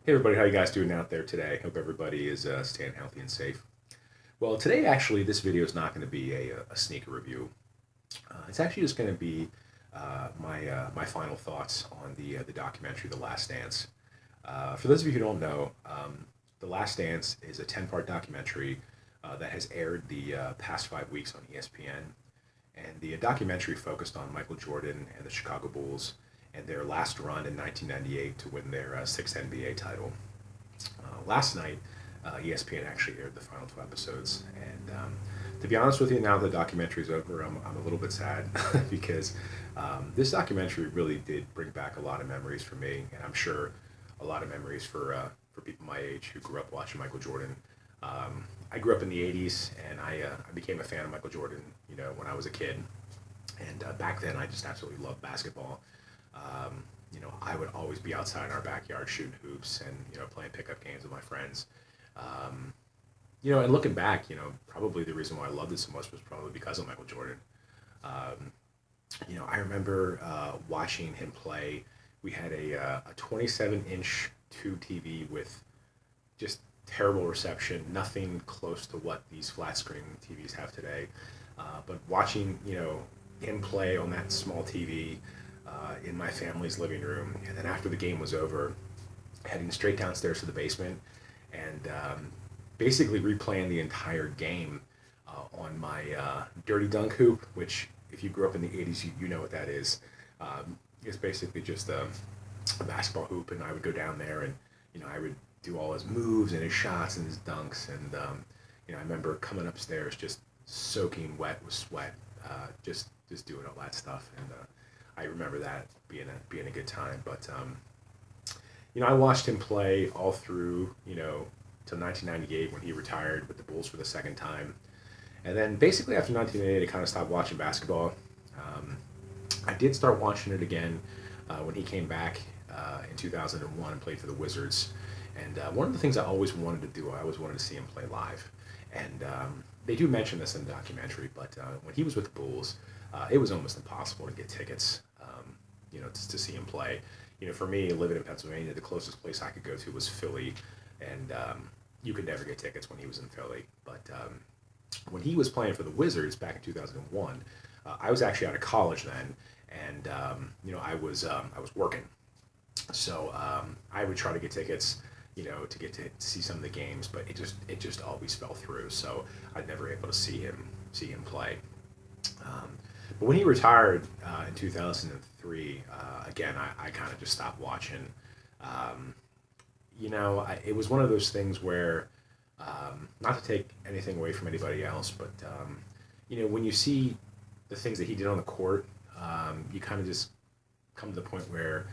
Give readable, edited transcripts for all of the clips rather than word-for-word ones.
Hey everybody, how you guys doing out there today? Hope everybody is staying healthy and safe. Well, today actually, this video is not going to be a sneaker review. It's actually just going to be my final thoughts on the documentary, The Last Dance. For those of you who don't know, The Last Dance is a 10-part documentary that has aired the past 5 weeks on ESPN, and the documentary focused on Michael Jordan and the Chicago Bulls and their last run in 1998 to win their sixth NBA title. Last night, ESPN actually aired the final two episodes, and to be honest with you, now the documentary is over, I'm a little bit sad because this documentary really did bring back a lot of memories for me, and I'm sure a lot of memories for people my age who grew up watching Michael Jordan. I grew up in the '80s, and I became a fan of Michael Jordan, when I was a kid. And back then, I just absolutely loved basketball. I would always be outside in our backyard shooting hoops and playing pickup games with my friends. Um, and looking back, probably the reason why I loved it so much was probably because of Michael Jordan. Um, I remember watching him play. We had a 27-inch tube TV with just terrible reception, nothing close to what these flat screen TVs have today. But watching, him play on that small TV in my family's living room, and then after the game was over, heading straight downstairs to the basement and basically replaying the entire game on my Dirty Dunk hoop, which if you grew up in the '80s, you know what that is. It's basically just a basketball hoop, and I would go down there and I would do all his moves and his shots and his dunks, and I remember coming upstairs just soaking wet with sweat, just doing all that stuff, and I remember that being a good time. But I watched him play all through till 1998 when he retired with the Bulls for the second time, and then basically after 1998 I kind of stopped watching basketball. Um, I did start watching it again when he came back in 2001 and played for the Wizards. And one of the things I always wanted to do, I always wanted to see him play live. And they do mention this in the documentary, but when he was with the Bulls, it was almost impossible to get tickets, to see him play. For me, living in Pennsylvania, the closest place I could go to was Philly, and you could never get tickets when he was in Philly. But when he was playing for the Wizards back in 2001, I was actually out of college then, and I was working, so I would try to get tickets, to get to see some of the games, but it just always fell through. So I'd never able to see him play. Um, but when he retired in 2003, again, I kind of just stopped watching. Um, it was one of those things where, not to take anything away from anybody else, but when you see the things that he did on the court, you kind of just come to the point where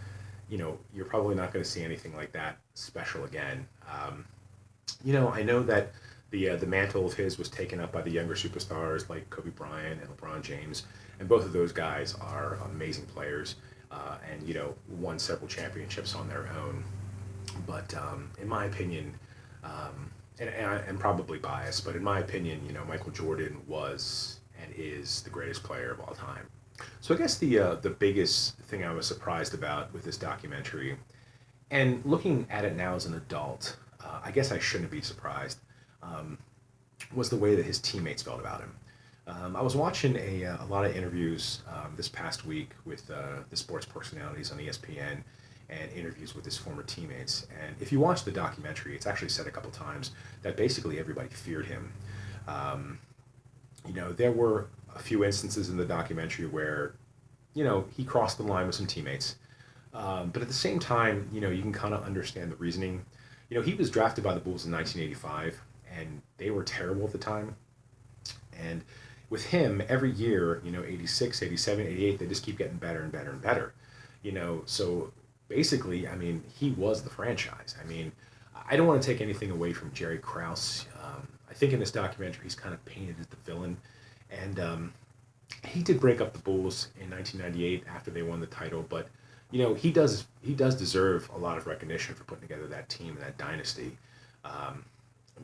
you're probably not going to see anything like that special again. I know that the mantle of his was taken up by the younger superstars like Kobe Bryant and LeBron James, and both of those guys are amazing players, and won several championships on their own. But in my opinion, and probably biased, but in my opinion, Michael Jordan was and is the greatest player of all time. So I guess the biggest thing I was surprised about with this documentary, and looking at it now as an adult, I guess I shouldn't be surprised, um, was the way that his teammates felt about him. I was watching a lot of interviews this past week with the sports personalities on ESPN and interviews with his former teammates. And if you watch the documentary, it's actually said a couple times that basically everybody feared him. Um, there were a few instances in the documentary where, he crossed the line with some teammates. But at the same time, you can kind of understand the reasoning. He was drafted by the Bulls in 1985, and they were terrible at the time. And with him, every year, 86, 87, 88, they just keep getting better and better and better. So basically, I mean, he was the franchise. I mean, I don't want to take anything away from Jerry Krause. I think in this documentary, he's kind of painted as the villain. And he did break up the Bulls in 1998 after they won the title, but he does deserve a lot of recognition for putting together that team and that dynasty. Um,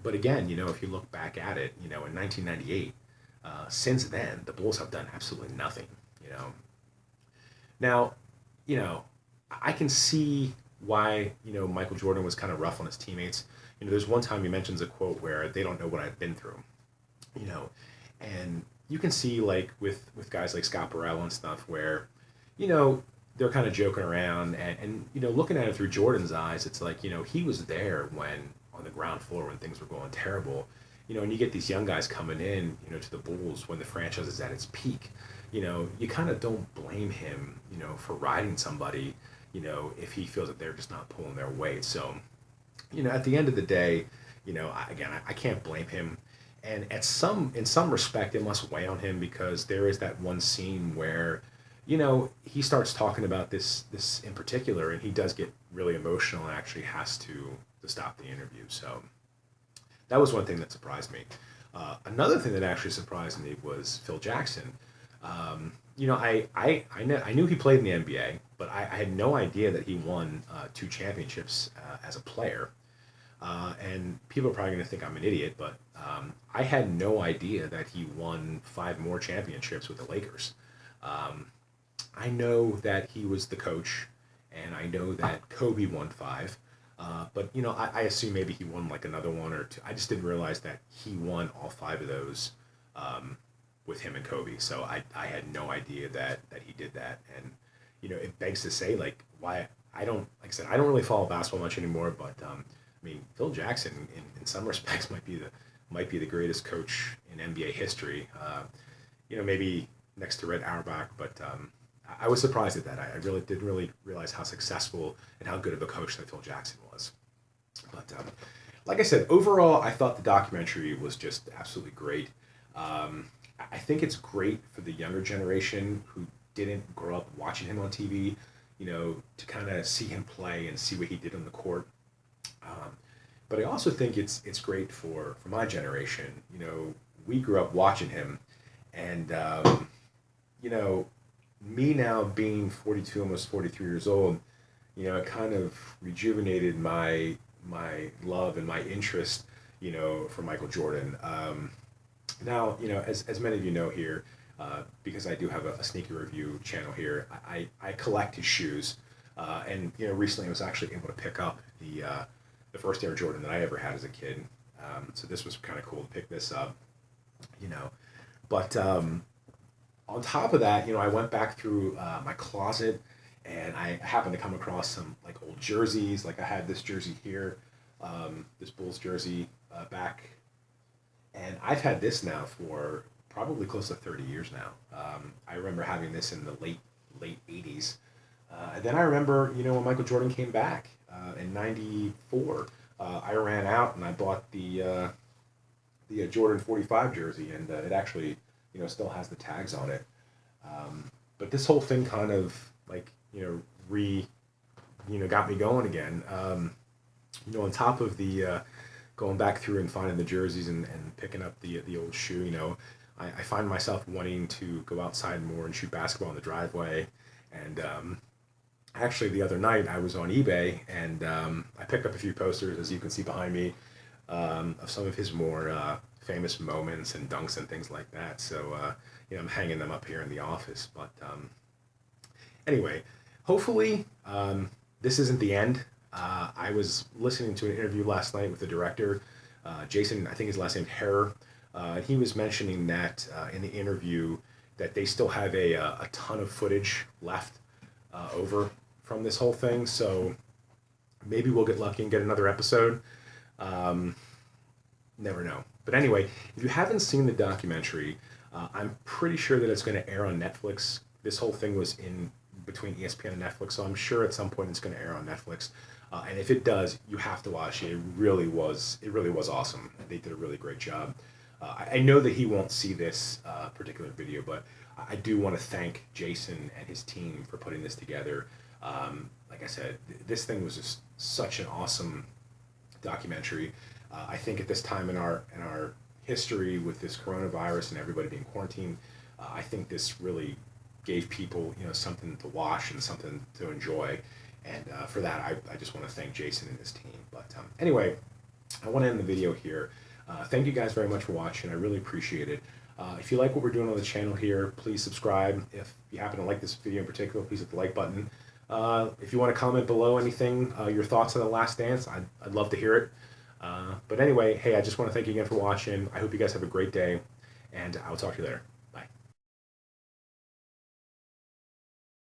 but again, if you look back at it, in 1998, since then the Bulls have done absolutely nothing. You know, now, I can see why, Michael Jordan was kind of rough on his teammates. There's one time he mentions a quote where they don't know what I've been through, you know, and you can see like with guys like Scott Burrell and stuff where, you know, they're kind of joking around and looking at it through Jordan's eyes, it's like, he was there when on the ground floor when things were going terrible. And you get these young guys coming in, to the Bulls when the franchise is at its peak. You kind of don't blame him, for riding somebody, if he feels that they're just not pulling their weight. So, at the end of the day, I can't blame him. And in some respect, it must weigh on him because there is that one scene where, he starts talking about this in particular, and he does get really emotional and actually has to stop the interview. So that was one thing that surprised me. Another thing that actually surprised me was Phil Jackson. I knew he played in the NBA, but I had no idea that he won 2 championships as a player. And people are probably going to think I'm an idiot, but I had no idea that he won 5 more championships with the Lakers. I know that he was the coach, and I know that Kobe won 5. But I assume maybe he won like another one or two. I just didn't realize that he won all 5 of those with him and Kobe. So I had no idea that he did that. And it begs to say like why I don't like I said I don't really follow basketball much anymore. But Phil Jackson in some respects might be the greatest coach in NBA history. Maybe next to Red Auerbach, but I was surprised at that. I really didn't really realize how successful and how good of a coach that Phil Jackson was. But like I said, overall, I thought the documentary was just absolutely great. I think it's great for the younger generation who didn't grow up watching him on TV, to kind of see him play and see what he did on the court. But I also think it's great for my generation. We grew up watching him, and me now being 42, almost 43 years old, it kind of rejuvenated my love and my interest, for Michael Jordan. Now, as many of you know here, because I do have a sneaker review channel here, I collect his shoes, and recently I was actually able to pick up the first Air Jordan that I ever had as a kid. So this was kind of cool to pick this up, but. On top of that, I went back through my closet, and I happened to come across some like old jerseys. Like I had this jersey here, this Bulls jersey back, and I've had this now for probably close to 30 years now. I remember having this in the late 80s, and then I remember when Michael Jordan came back in '94, I ran out and I bought the Jordan 45 jersey, and it actually still has the tags on it. But this whole thing kind of like, got me going again. On top of the going back through and finding the jerseys and picking up the old shoe, I find myself wanting to go outside more and shoot basketball in the driveway. And actually the other night I was on eBay and I picked up a few posters, as you can see behind me, of some of his more famous moments and dunks and things like that. So, I'm hanging them up here in the office. But anyway, hopefully this isn't the end. I was listening to an interview last night with the director, Jason, I think his last name's Herrer. He was mentioning that in the interview that they still have a ton of footage left over from this whole thing. So maybe we'll get lucky and get another episode. Never know. But anyway, if you haven't seen the documentary, I'm pretty sure that it's going to air on Netflix. This whole thing was in between ESPN and Netflix, so I'm sure at some point it's going to air on Netflix. And if it does, you have to watch it. It really was awesome. They did a really great job. I know that he won't see this particular video, but I do want to thank Jason and his team for putting this together. Like I said, this thing was just such an awesome documentary. I think at this time in our history with this coronavirus and everybody being quarantined, I think this really gave people something to watch and something to enjoy. And for that, I just want to thank Jason and his team. But anyway, I want to end the video here. Thank you guys very much for watching. I really appreciate it. If you like what we're doing on the channel here, please subscribe. If you happen to like this video in particular, please hit the like button. If you want to comment below anything, your thoughts on The Last Dance, I'd love to hear it. But anyway, hey, I just want to thank you again for watching. I hope you guys have a great day, and I'll talk to you later.